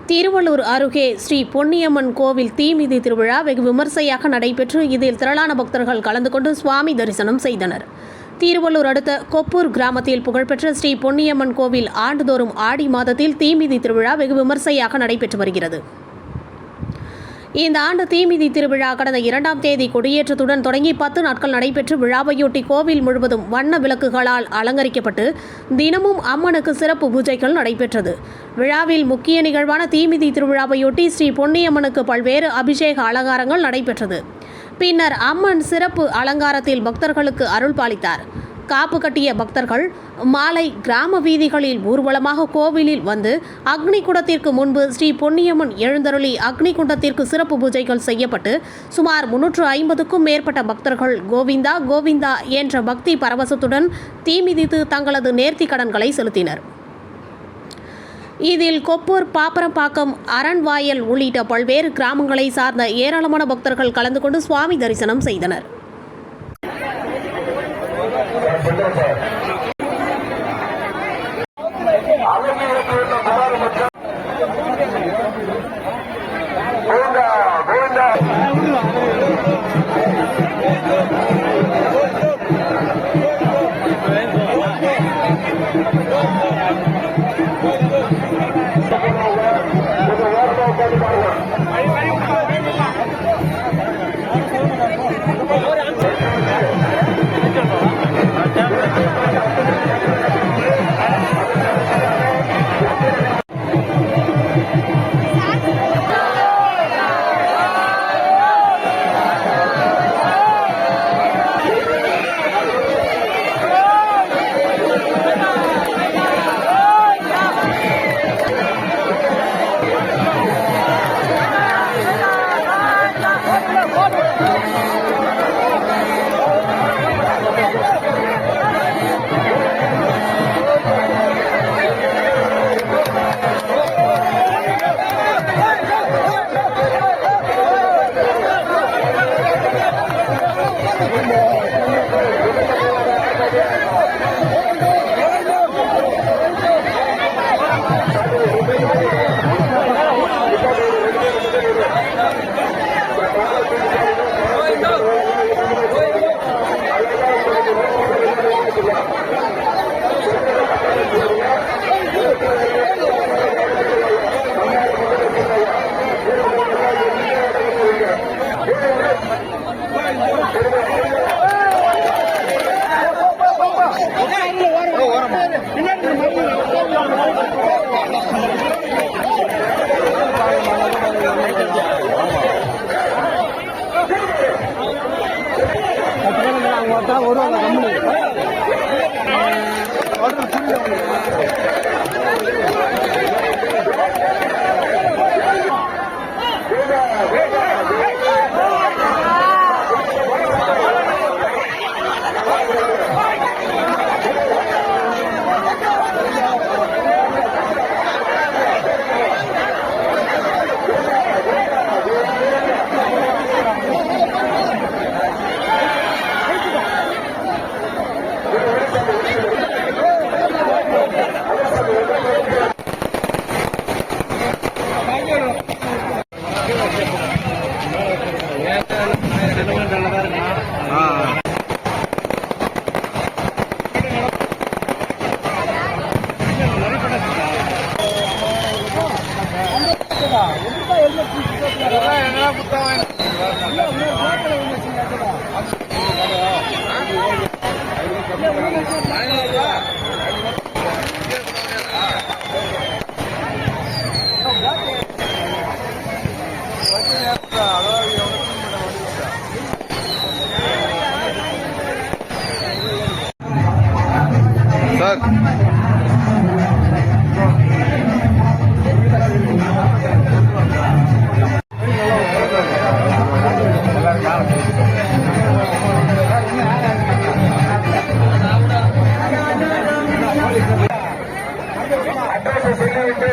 திருவள்ளூர் அருகே ஸ்ரீ பொன்னியம்மன் கோவில் தீமிதி திருவிழா வெகு விமர்சையாக நடைபெற்று இதில் திரளான பக்தர்கள் கலந்து கொண்டு சுவாமி தரிசனம் செய்தனர். திருவள்ளூர் அடுத்த கொப்பூர் கிராமத்தில் புகழ்பெற்ற ஸ்ரீ பொன்னியம்மன் கோவில் ஆண்டுதோறும் ஆடி மாதத்தில் தீமிதி திருவிழா வெகு விமர்சையாக நடைபெற்று வருகிறது. இந்த ஆண்டு தீமிதி திருவிழா கடந்த 2ஆம் தேதி கொடியேற்றத்துடன் தொடங்கி 10 நாட்கள் நடைபெற்று விழாவையொட்டி கோவில் முழுவதும் வண்ண விளக்குகளால் அலங்கரிக்கப்பட்டு தினமும் அம்மனுக்கு சிறப்பு பூஜைகள் நடைபெற்றது. விழாவில் முக்கிய நிகழ்வான தீமிதி திருவிழாவையொட்டி ஸ்ரீ பொன்னியம்மனுக்கு பல்வேறு அபிஷேக அலங்காரங்கள் நடைபெற்றது. பின்னர் அம்மன் சிறப்பு அலங்காரத்தில் பக்தர்களுக்கு அருள் பாலித்தார். காப்பு கட்டிய பக்தர்கள் மாலை கிராம வீதிகளில் ஊர்வலமாக கோவிலில் வந்து அக்னி குண்டத்திற்கு முன்பு ஸ்ரீ பொன்னியம்மன் எழுந்தருளி அக்னி குண்டத்திற்கு சிறப்பு பூஜைகள் செய்யப்பட்டு சுமார் 350க்கும் மேற்பட்ட பக்தர்கள் கோவிந்தா கோவிந்தா என்ற பக்தி பரவசத்துடன் தீமிதித்து தங்களது நேர்த்தி கடன்களை செலுத்தினர். இதில் கொப்பூர், பாப்பரம்பாக்கம், அரண்வாயல் உள்ளிட்ட பல்வேறு கிராமங்களை சார்ந்த ஏராளமான பக்தர்கள் கலந்து கொண்டு சுவாமி தரிசனம் செய்தனர். அட்ரஸ் சொல்லிவிட்டு